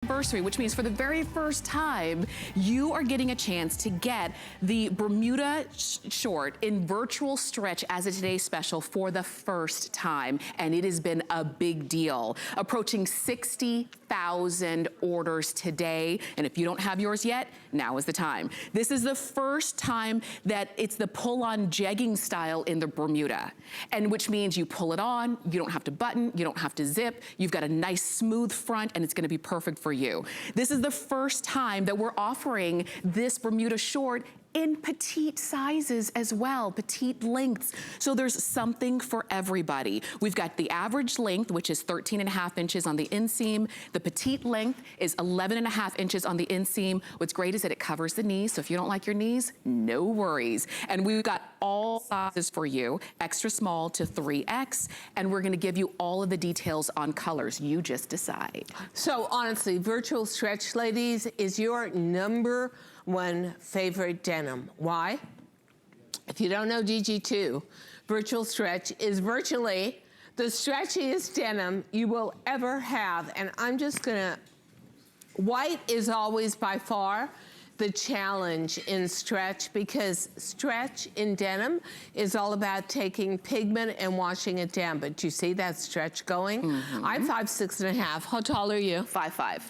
anniversary, which means for the very first time, you are getting a chance to get the Bermuda short in virtual stretch as a today's special for the first time. And it has been a big deal. Approaching 60,000 orders today. And if you don't have yours yet, now is the time. This is the first time that it's the pull-on jegging style in the Bermuda. And which means you pull it on, you don't have to button, you don't have to zip, you've got a nice smooth front, and it's gonna be perfect for you. This is the first time that we're offering this Bermuda short in petite sizes as well, petite lengths. So there's something for everybody. We've got the average length, which is 13.5 inches on the inseam. The petite length is 11.5 inches on the inseam. What's great is that it covers the knees, so if you don't like your knees, no worries. And we've got all sizes for you, extra small to 3X, and we're gonna give you all of the details on colors. You just decide. So honestly, virtual stretch, ladies, is your number one favorite denim. Why? If you don't know DG2, virtual stretch is virtually the stretchiest denim you will ever have. And I'm just gonna, white is always by far the challenge in stretch, because stretch in denim is all about taking pigment and washing it down. But do you see that stretch going? I'm 5'6.5". How tall are you? 5'5".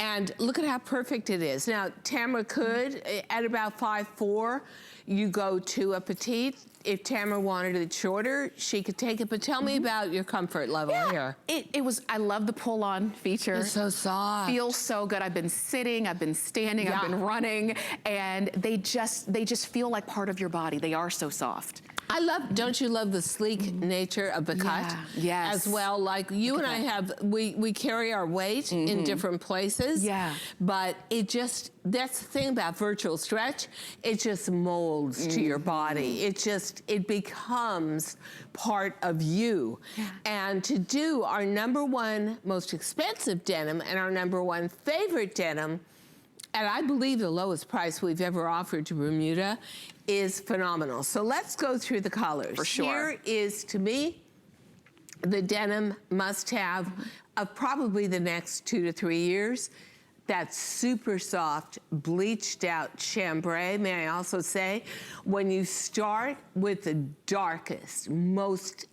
And look at how perfect it is. Now, Tamara could, at about 5'4", you go to a petite. If Tamara wanted it shorter, she could take it. But tell me about your comfort level here. It was, I love the pull-on feature. It's so soft. Feels so good. I've been sitting, I've been standing, I've been running, and they just feel like part of your body. They are so soft. I love, don't you love the sleek nature of the cut? Yes. As well, like you and I have, we carry our weight in different places. Yeah. But it just, that's the thing about virtual stretch, it just molds to your body. It becomes part of you. And to do our #1 most expensive denim and our #1 favorite denim, and I believe the lowest price we've ever offered to Bermuda, is phenomenal. So let's go through the colors. For sure. Here is, to me, the denim must-have of probably the next 2 to 3 years. That super soft, bleached out chambray, may I also say. When you start with the darkest, most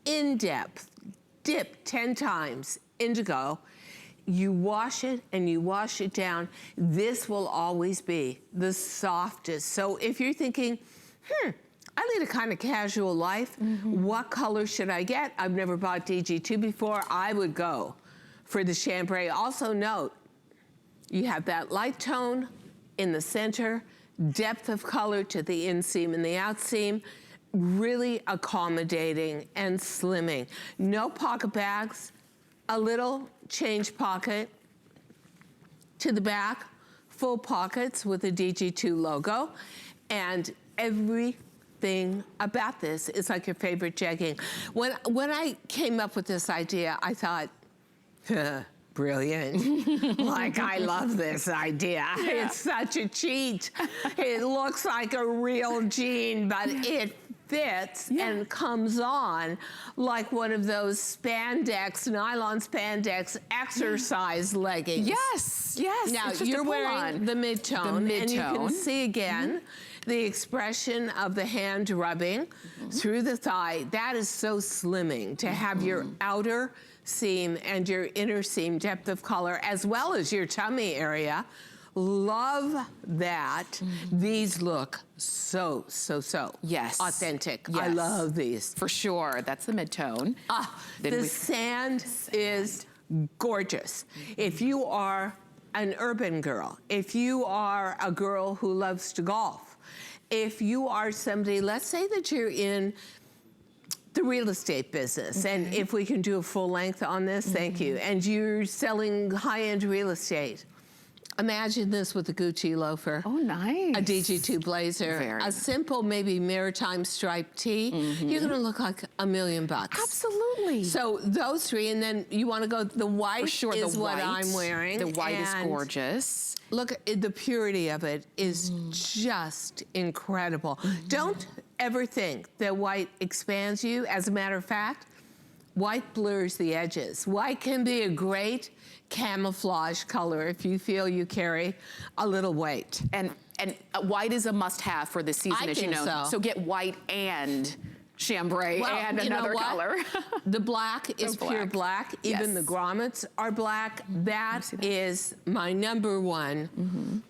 in-depth, dip 10 times indigo, you wash it and you wash it down, this will always be the softest. So if you're thinking, I lead a kind of casual life, what color should I get? I've never bought DG2 before. I would go for the chambray. Also note, you have that light tone in the center, depth of color to the inseam and the outseam, really accommodating and slimming. No pocket bags, a little change pocket to the back, full pockets with the DG2 logo, and everything about this is like your favorite jegging. When I came up with this idea, I thought, brilliant. Like, I love this idea. It's such a cheat. It looks like a real jean, but it fits and comes on like one of those spandex, nylon spandex exercise leggings. Yes, yes. Now, you're wearing the mid-tone, and you can see again the expression of the hand rubbing through the thigh. That is so slimming to have your outer seam and your inner seam depth of color, as well as your tummy area. Love that. These look so authentic. I love these. For sure. That's the mid-tone. The sand is gorgeous. If you are an urban girl, if you are a girl who loves to golf, if you are somebody, let's say that you're in the real estate business, and if we can do a full length on this, thank you, and you're selling high-end real estate, imagine this with a Gucci loafer. Oh, nice. A DG2 blazer. A simple, maybe maritime striped tee. You're gonna look like $1 million. Absolutely. So those three, and then you wanna go, the white is what I'm wearing. The white is gorgeous. Look, the purity of it is just incredible. Don't ever think that white expands you. As a matter of fact, white blurs the edges. White can be a great camouflage color if you feel you carry a little weight. And white is a must-have for this season, as you know. So get white and chambray and another color. The black is pure black. Even the grommets are black. That is my #1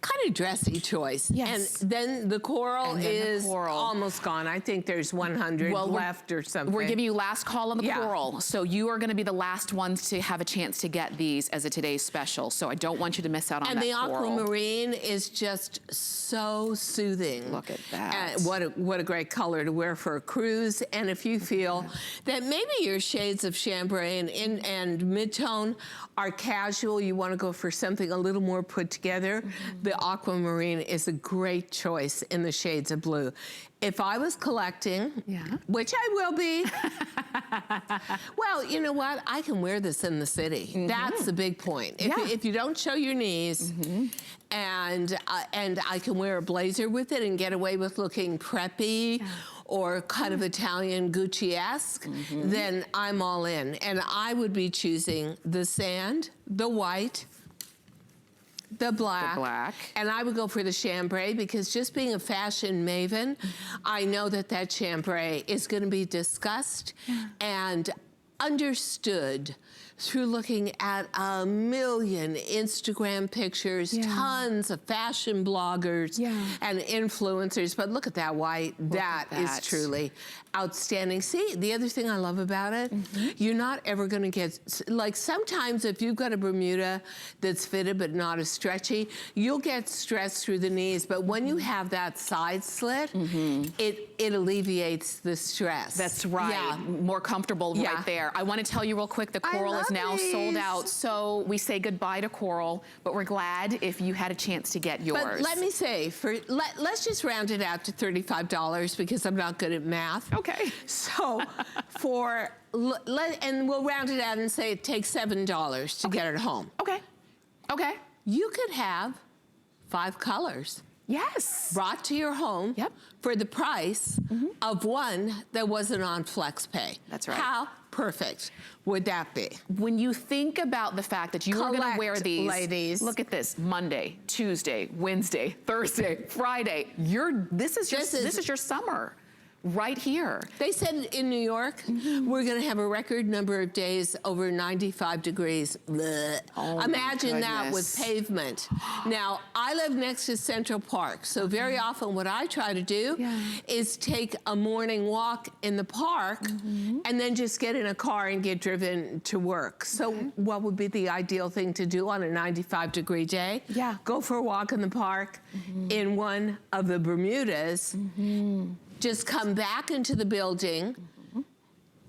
kind of dressy choice. Yes. And then the coral is almost gone. I think there's 100 left or something. We're giving you last call on the coral. So you are going to be the last ones to have a chance to get these as a today's special. So I don't want you to miss out on that coral. And the aquamarine is just so soothing. Look at that. What a great color to wear for a cruise. And if you feel that maybe your shades of chambray and mid-tone are casual, you want to go for something a little more put together, the aquamarine is a great choice in the shades of blue. If I was collecting, which I will be, well, you know what? I can wear this in the city. That's the big point. If you don't show your knees, and I can wear a blazer with it and get away with looking preppy, or kind of Italian Gucci-esque, then I'm all in. And I would be choosing the sand, the white, the black, and I would go for the chambray, because just being a fashion maven, I know that chambray is going to be discussed and understood through looking at a million Instagram pictures, tons of fashion bloggers and influencers. But look at that white. That is truly outstanding. See, the other thing I love about it, you're not ever going to get, like sometimes if you've got a Bermuda that's fitted but not as stretchy, you'll get stressed through the knees. But when you have that side slit, it alleviates the stress. That's right. Yeah. More comfortable right there. I want to tell you real quick, the coral is now sold out. So we say goodbye to coral, but we're glad if you had a chance to get yours. But let me say, let's just round it out to $35 because I'm not good at math. Okay. So and we'll round it out and say it takes $7 to get it home. Okay. Okay. You could have 5 colors. Yes. Brought to your home for the price of one that wasn't on FlexPay. That's right. How perfect would that be? When you think about the fact that you are going to wear these, ladies. Look at this: Monday, Tuesday, Wednesday, Thursday, Friday. This is your summer. Right here. They said in New York, we're going to have a record number of days over 95 degrees. Oh, imagine that with pavement. Now, I live next to Central Park, so very often what I try to do is take a morning walk in the park and then just get in a car and get driven to work. So what would be the ideal thing to do on a 95-degree day? Go for a walk in the park in one of the Bermudas. Just come back into the building,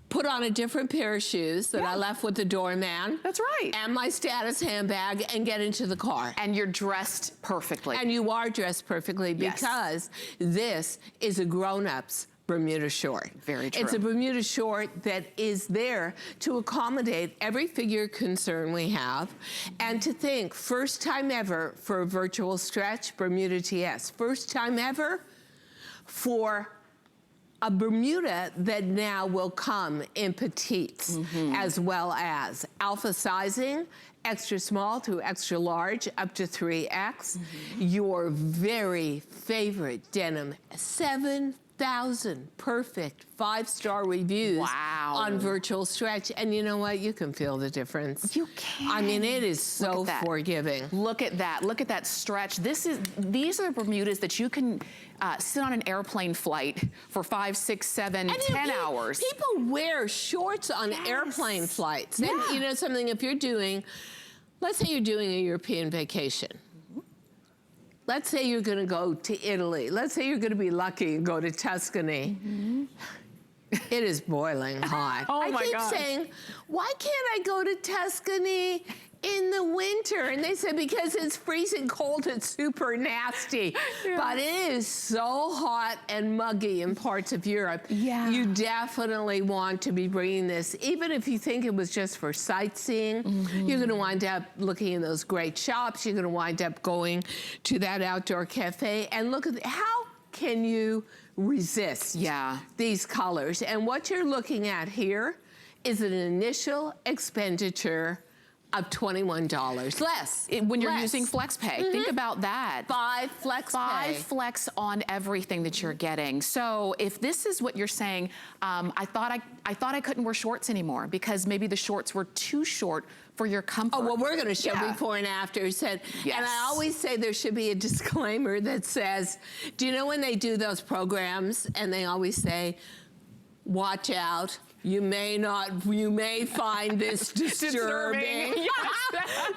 put on a different pair of shoes that I left with the doorman. That's right. And my status handbag, and get into the car. And you're dressed perfectly. And you are dressed perfectly because this is a grown-up's Bermuda short. Very true. It's a Bermuda short that is there to accommodate every figure concern we have, and to think, first time ever for a virtual stretch, Bermuda TS. First time ever for a Bermuda that now will come in petites, as well as alpha sizing, extra small to extra large, up to 3X. Your very favorite denim, 7,000 perfect 5-star reviews on virtual stretch. And you know what? You can feel the difference. You can. I mean, it is so forgiving. Look at that. Look at that stretch. These are the Bermudas that you can sit on an airplane flight for 5, 6, 7, 10 hours. People wear shorts on airplane flights. And you know something, if you're doing, let's say you're doing a European vacation. Let's say you're going to go to Italy. Let's say you're going to be lucky and go to Tuscany. It is boiling hot. I keep saying, why can't I go to Tuscany in the winter? And they said, because it's freezing cold, it's super nasty. But it is so hot and muggy in parts of Europe. You definitely want to be bringing this. Even if you think it was just for sightseeing, you're going to wind up looking in those great shops. You're going to wind up going to that outdoor cafe. And look at how can you resist these colors. And what you're looking at here is an initial expenditure of $21 less. When you're using FlexPay, think about that. 5 flex pay. 5 flex on everything that you're getting. So if this is what you're saying, I thought I couldn't wear shorts anymore because maybe the shorts were too short for your comfort. Oh, well, we're going to show before and after. And I always say there should be a disclaimer that says, do you know when they do those programs and they always say, watch out, you may find this disturbing.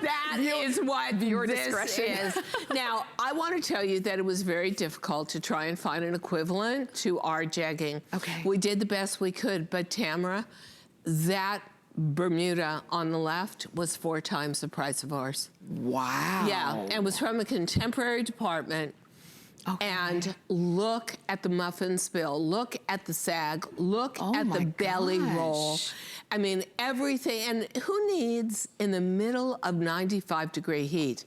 That is what your discretion is. Now, I want to tell you that it was very difficult to try and find an equivalent to our jegging. Okay. We did the best we could, but Tamara, that Bermuda on the left was 4 times the price of ours. Wow. Yeah, and it was from a contemporary department. Okay. And look at the muffin spill, look at the sag, look at the belly roll. I mean, everything. And who needs, in the middle of 95-degree heat,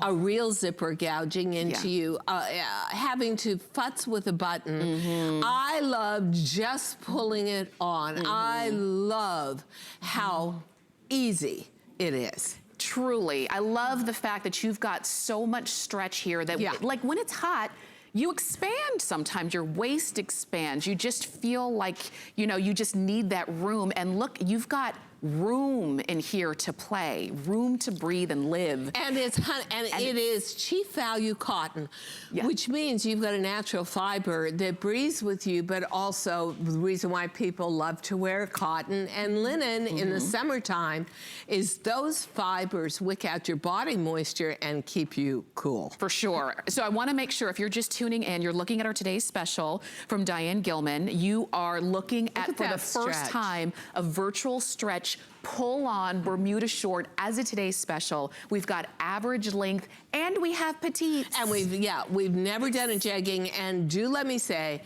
a real zipper gouging into you, having to futz with a button? I love just pulling it on. I love how easy it is. Truly. I love the fact that you've got so much stretch here that like when it's hot, you expand sometimes, your waist expands. You just feel like, you know, you just need that room. And look, you've got room in here to play, room to breathe and live. And it is cheap value cotton, which means you've got a natural fiber that breathes with you, but also the reason why people love to wear cotton and linen in the summertime is those fibers wick out your body moisture and keep you cool. For sure. So I want to make sure if you're just tuning in, you're looking at our today's special from Diane Gilman. You are looking at for the first time a virtual stretch pull-on Bermuda short as a today's special. We've got average length and we have petites. And we've never done a jegging. And do let me say,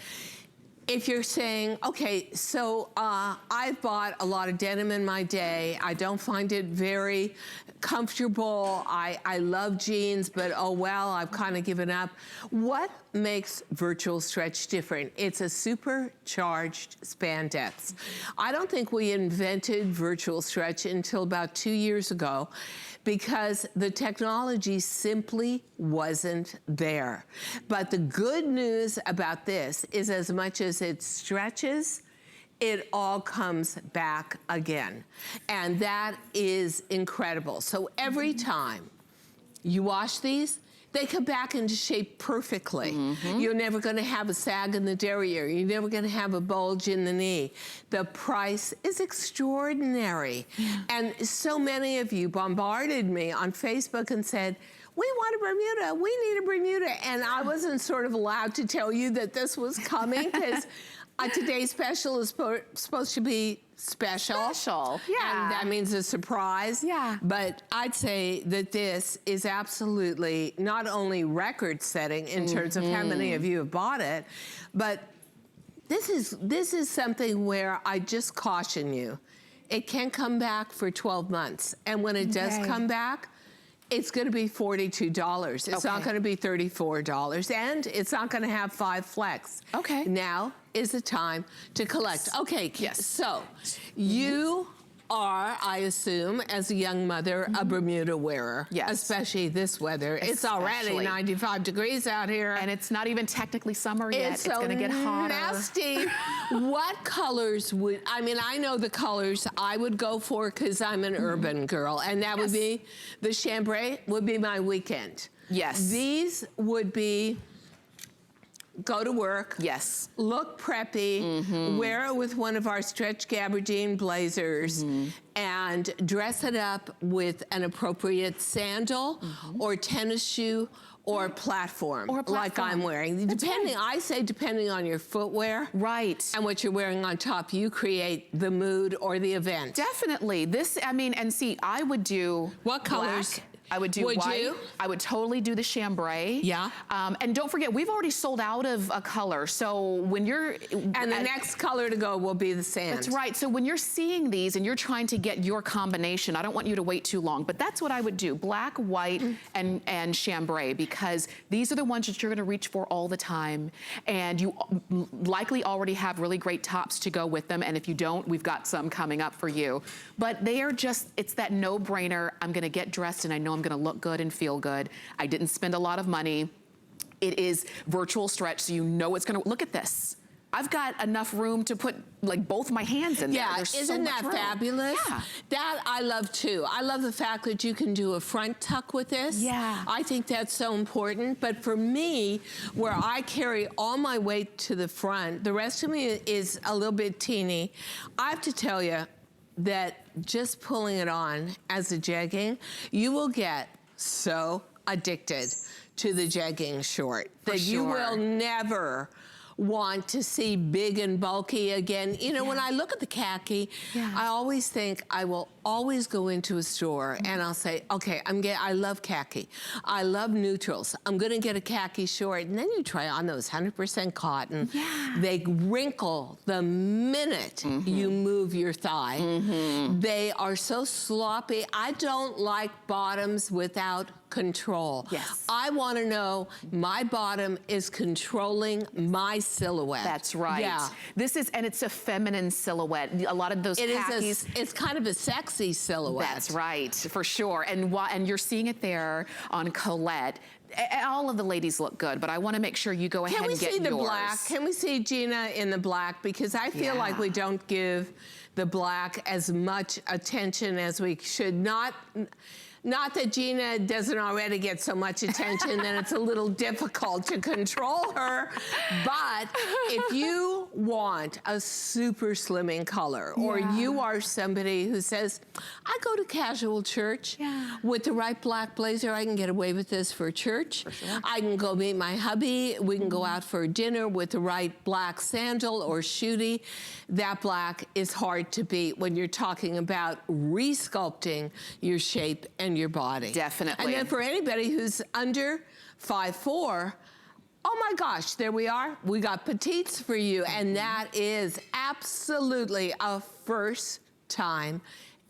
if you're saying, okay, so I've bought a lot of denim in my day. I don't find it very comfortable. I love jeans, but oh well, I've kind of given up. What makes virtual stretch different? It's a supercharged spandex. I don't think we invented virtual stretch until about 2 years ago because the technology simply wasn't there. But the good news about this is as much as it stretches, it all comes back again. And that is incredible. So every time you wash these, they come back into shape perfectly. You're never gonna have a sag in the derriere. You're never gonna have a bulge in the knee. The price is extraordinary. And so many of you bombarded me on Facebook and said, we want a Bermuda, we need a Bermuda. And I wasn't sort of allowed to tell you that this was coming because today's special is supposed to be special. And that means a surprise. But I'd say that this is absolutely not only record-setting in terms of how many of you have bought it, but this is something where I just caution you. It can come back for 12 months. And when it does come back, it's going to be $42. It's not going to be $34. And it's not going to have 5 flex. Now is the time to collect. So you are, I assume, as a young mother, a Bermuda wearer. Especially this weather. It's already 95 degrees out here. And it's not even technically summer yet. It's going to get hotter. Nasty. What colors would, I mean, I know the colors I would go for because I'm an urban girl. And that would be, the chambray would be my weekend. These would be, go to work. Look preppy. Wear it with one of our stretch gabardine blazers and dress it up with an appropriate sandal or tennis shoe or platform, like I'm wearing. Depending on your footwear. And what you're wearing on top, you create the mood or the event. Definitely. This, I mean, and see, I would do what colors? I would do Would white. you? I would totally do the chambray. Yeah. And don't forget, we've already sold out of a color. So when you're... And the next color to go will be the sand. That's right. So when you're seeing these and you're trying to get your combination, I don't want you to wait too long, but that's what I would do. Black, white, and chambray, because these are the ones that you're gonna reach for all the time. And you likely already have really great tops to go with them. And if you don't, we've got some coming up for you. But they are just, it's that no-brainer. I'm gonna get dressed and I know I'm gonna look good and feel good. I didn't spend a lot of money. It is virtual stretch, so you know it's gonna, look at this. I've got enough room to put like both my hands in there. Yeah, isn't that fabulous? Yeah. That I love too. I love the fact that you can do a front tuck with this. Yeah. I think that's so important. But for me, where I carry all my weight to the front, the rest of me is a little bit teeny. I have to tell you that just pulling it on as a jegging, you will get so addicted to the jegging short that you will never want to see big and bulky again. You know, when I look at the khaki, I always think I will always go into a store and I'll say, okay, I love khaki. I love neutrals. I'm gonna get a khaki short. And then you try on those 100% cotton. They wrinkle the minute you move your thigh. They are so sloppy. I don't like bottoms without control. I want to know my bottom is controlling my silhouette. That's right. Yeah. This is, and it's a feminine silhouette. A lot of those khakis. It's kind of a sexy silhouette. That's right, for sure. And you're seeing it there on Colette. All of the ladies look good, but I want to make sure you go ahead and get yours. Can we see the black? Can we see Gina in the black? Because I feel like we don't give the black as much attention as we should. Not that Gina doesn't already get so much attention, then it's a little difficult to control her. But if you want a super slimming color, or you are somebody who says, I go to casual church with the right black blazer, I can get away with this for church. I can go meet my hubby. We can go out for dinner with the right black sandal or shooty. That black is hard to beat when you're talking about resculpting your shape and your body. Definitely. And then for anybody who's under 5'4", oh my gosh, there we are. We got petites for you. And that is absolutely a first time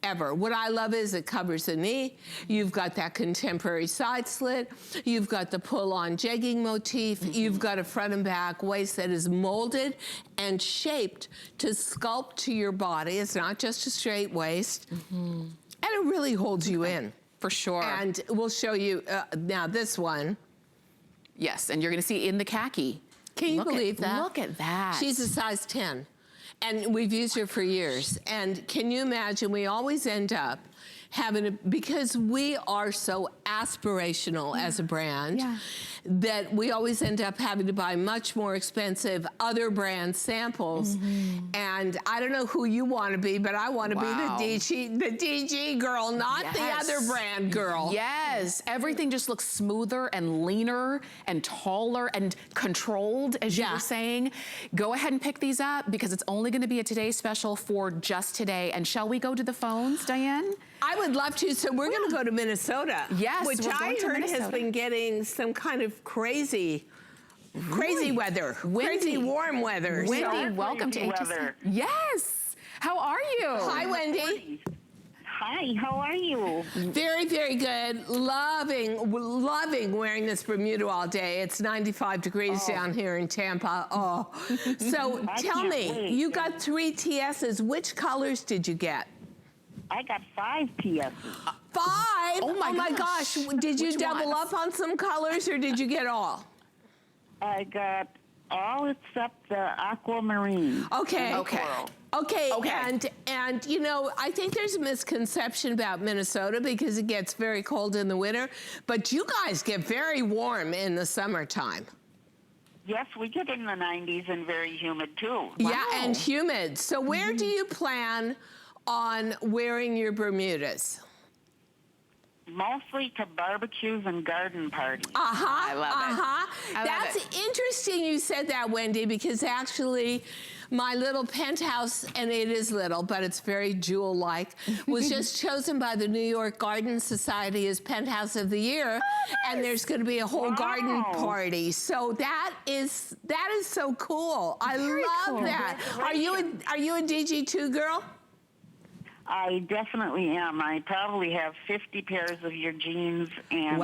ever. What I love is it covers the knee. You've got that contemporary side slit. You've got the pull-on jegging motif. You've got a front and back waist that is molded and shaped to sculpt to your body. It's not just a straight waist. And it really holds you in. For sure. And we'll show you now this one. Yes, and you're gonna see in the khaki. Can you believe that? Look at that. She's a size 10. And we've used her for years. And can you imagine, we always end up having because we are so aspirational as a brand, that we always end up having to buy much more expensive other brand samples. And I don't know who you want to be, but I want to be the DG girl, not the other brand girl. Yes, everything just looks smoother and leaner and taller and controlled, as you were saying. Go ahead and pick these up because it's only going to be a Today Special for just today. And shall we go to the phones, Diane? I would love to. So we're going to go to Minnesota. Yes, which I heard has been getting some kind of crazy weather. Crazy warm weather. Wendy, welcome to HSN. Yes. How are you? Hi, Wendy. Hi, how are you? Very, very good. Loving wearing this Bermuda all day. It's 95 degrees down here in Tampa. Oh. So tell me, you got 3 TSs. Which colors did you get? I got 5 TSs. 5? Oh my gosh. Did you Which double ones? up on some colors or did you get all? I got all except the aquamarine. Okay. Okay. And you know, I think there's a misconception about Minnesota because it gets very cold in the winter, but you guys get very warm in the summertime. Yes, we get in the 90s and very humid too. Yeah, and humid. So where do you plan on wearing your Bermudas? Mostly to barbecues and garden parties. I love it. I love That's it. interesting you said that, Wendy, because actually my little penthouse, and it is little, but it's very jewel-like, was just chosen by the New York Garden Society as Penthouse of the Year, and there's going to be a whole garden party. So that is so cool. I love that. Are you a DG2 girl? I definitely am. I probably have 50 pairs of your jeans and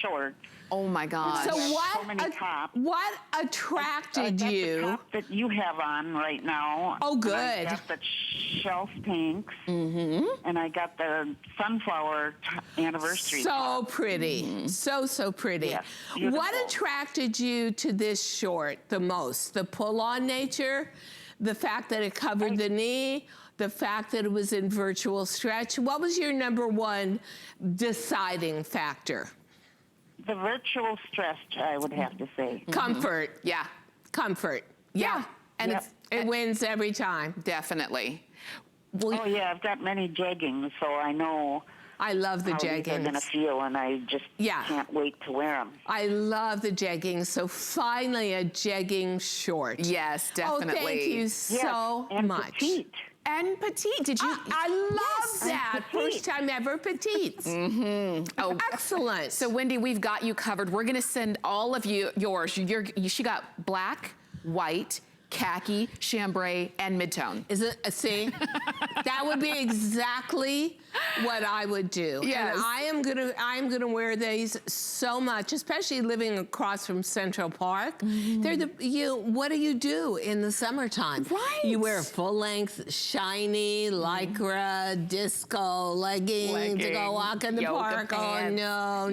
shorts. Oh my gosh. So so many tops. what attracted I got you? the top that you have on right now. Oh, good. I got the shelf pinks. And I got the sunflower anniversary. So pretty. So pretty. Yes, What beautiful. attracted you to this short the most? The pull-on nature? The fact that it covered the knee? The fact that it was in virtual stretch? What was your number one deciding factor? The virtual stretch, I would have to say. Comfort. Yeah. Comfort. Yeah. And Yep. It wins every time. definitely. Oh, yeah, I've got many jeggings, so I know I love the how these are going to jeggings. feel, and I just can't wait to wear them. I love the jeggings. So finally a jegging short. Yes, definitely. Oh, thank you so and much. petite. And petite. Did you? I love that. First time ever petites. Oh, Excellent. So Wendy, we've got you covered. We're going to send all of yours. She got black, white, khaki, chambray, and midtone. Is it, see, that would be exactly what I would do. Yes. And I am gonna wear these so much, especially living across from Central Park. They're what do you do in the summertime? Right. You wear full length, shiny, lycra, disco leggings to go walk in the yoga park. pants. Oh,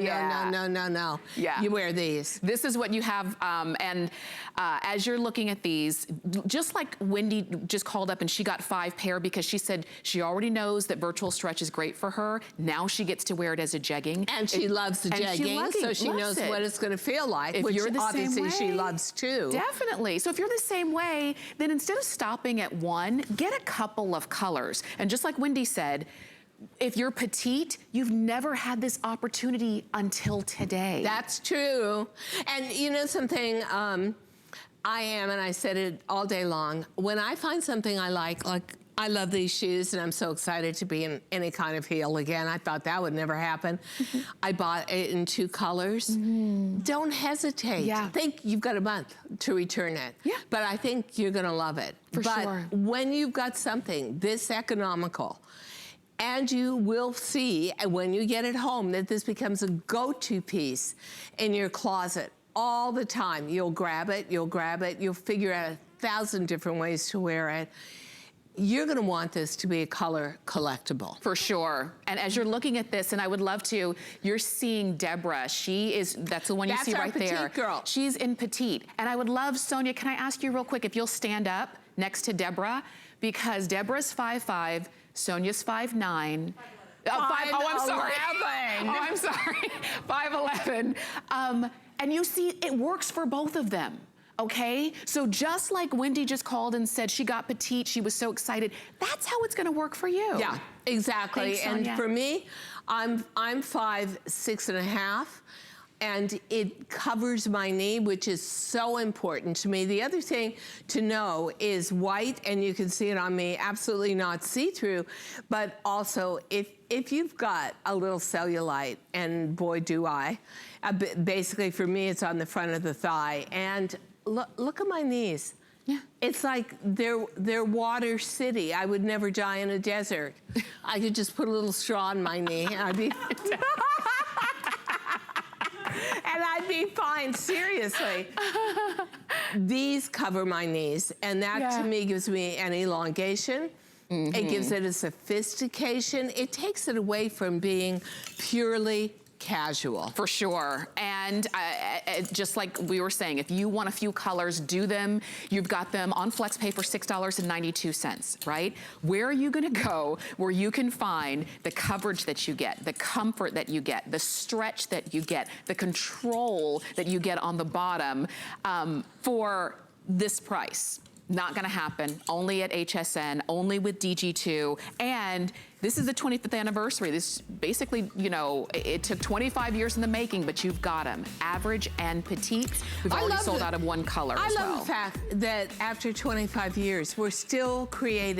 no. Yeah. You wear these. This is what you have, and as you're looking at these, just like Wendy just called up and she got 5 pair because she said she already knows that virtual stretch is great for her. Now she gets to wear it as a jegging. And she loves the jegging, so she knows it. what it's going to feel like, If which you're the same obviously she way, loves too. Definitely. So if you're the same way, then instead of stopping at one, get a couple of colors. And just like Wendy said, if you're petite, you've never had this opportunity until today. That's true. And you know something, I am, and I said it all day long, when I find something I like I love these shoes, and I'm so excited to be in any kind of heel again. I thought that would never happen. I bought it in 2 colors. Don't hesitate. Yeah. Think you've got a month to return it. Yeah. But I think you're gonna love it. For but sure. when you've got something this economical, and you will see, and when you get it home, that this becomes a go-to piece in your closet all the time. You'll grab it, you'll figure out 1,000 different ways to wear it. You're gonna want this to be a color collectible. For sure. And as you're looking at this, and I would love to, you're seeing Deborah. That's the one you see right there. That's our petite girl. She's in petite. And I would love, Sonia, can I ask you real quick if you'll stand up next to Deborah? Because Deborah's 5'5", Sonia's 5'9". I'm sorry. 5'11". Oh, I'm sorry. 5'11". And you see, it works for both of them. Okay, so just like Wendy just called and said she got petite, she was so excited, that's how it's gonna work for you. Yeah, exactly. Thanks, and Sonia. for me, I'm 5'6½", and it covers my knee, which is so important to me. The other thing to know is white, and you can see it on me, absolutely not see-through, but also if you've got a little cellulite, and boy do I, basically for me it's on the front of the thigh, and look at my knees. Yeah. It's like they're water city. I would never die in a desert. I could just put a little straw in my knee and I'd be and I'd be fine, seriously. These cover my knees, and that to me gives me an elongation. It gives it a sophistication. It takes it away from being purely casual. For sure. And just like we were saying, if you want a few colors, do them. You've got them on FlexPay for $6.92, right? Where are you gonna go where you can find the coverage that you get, the comfort that you get, the stretch that you get, the control that you get on the bottom for this price? Not gonna happen, only at HSN, only with DG2, and this is the 25th anniversary. This basically, you know, it took 25 years in the making, but you've got them, average and petite. We've already sold out of one color as well. I love the fact that after 25 years, we're still creating